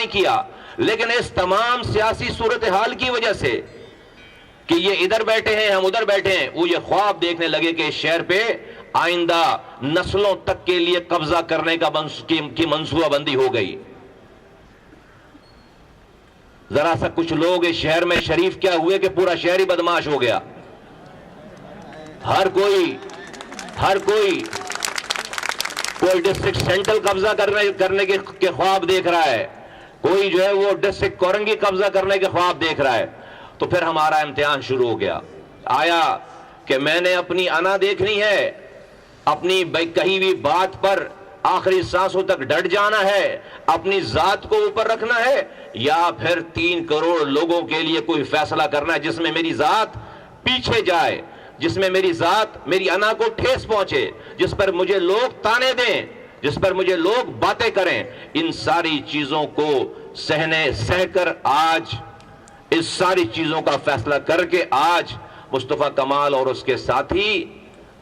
نہیں کیا، لیکن اس تمام سیاسی صورتحال کی وجہ سے کہ یہ ادھر بیٹھے ہیں ہم ادھر بیٹھے ہیں، وہ یہ خواب دیکھنے لگے کہ اس شہر پہ آئندہ نسلوں تک کے لیے قبضہ کرنے کی منصوبہ بندی ہو گئی۔ ذرا سا کچھ لوگ اس شہر میں شریف کیا ہوئے کہ پورا شہر ہی بدماش ہو گیا۔ ہر کوئی ڈسٹرکٹ سینٹرل قبضہ کرنے کے خواب دیکھ رہا ہے، کوئی جو ہے وہ ڈسٹرکٹ کورنگی قبضہ کرنے کے خواب دیکھ رہا ہے۔ تو پھر ہمارا امتحان شروع ہو گیا، آیا کہ میں نے اپنی انا دیکھنی ہے، اپنی کہی ہوئی بات پر آخری سانسوں تک ڈٹ جانا ہے، اپنی ذات کو اوپر رکھنا ہے، یا پھر 3 کروڑ لوگوں کے لیے کوئی فیصلہ کرنا ہے جس میں میری ذات پیچھے جائے، جس میں میری ذات میری انا کو ٹھیس پہنچے، جس پر مجھے لوگ تانے دیں، جس پر مجھے لوگ باتیں کریں۔ ان ساری چیزوں کو سہ کر آج اس ساری چیزوں کا فیصلہ کر کے آج مصطفیٰ کمال اور اس کے ساتھی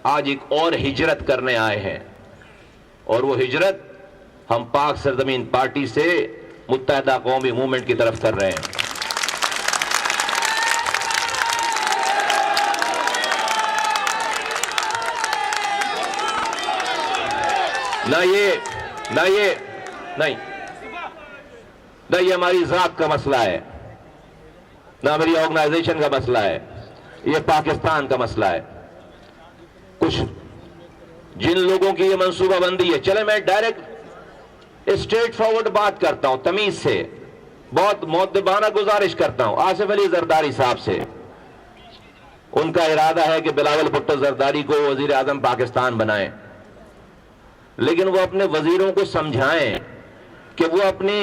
آج ایک اور ہجرت کرنے آئے ہیں، اور وہ ہجرت ہم پاک سرزمین پارٹی سے متحدہ قومی موومنٹ کی طرف کر رہے ہیں۔ نہ یہ ہماری ذات کا مسئلہ ہے، نہ میری آرگنائزیشن کا مسئلہ ہے، یہ پاکستان کا مسئلہ ہے۔ کچھ جن لوگوں کی یہ منصوبہ بندی ہے، چلے میں ڈائریکٹ اسٹریٹ فارورڈ بات کرتا ہوں، تمیز سے، بہت مؤدبانہ گزارش کرتا ہوں آصف علی زرداری صاحب سے۔ ان کا ارادہ ہے کہ بلاول بھٹو زرداری کو وزیر اعظم پاکستان بنائیں، لیکن وہ اپنے وزیروں کو سمجھائیں کہ وہ اپنی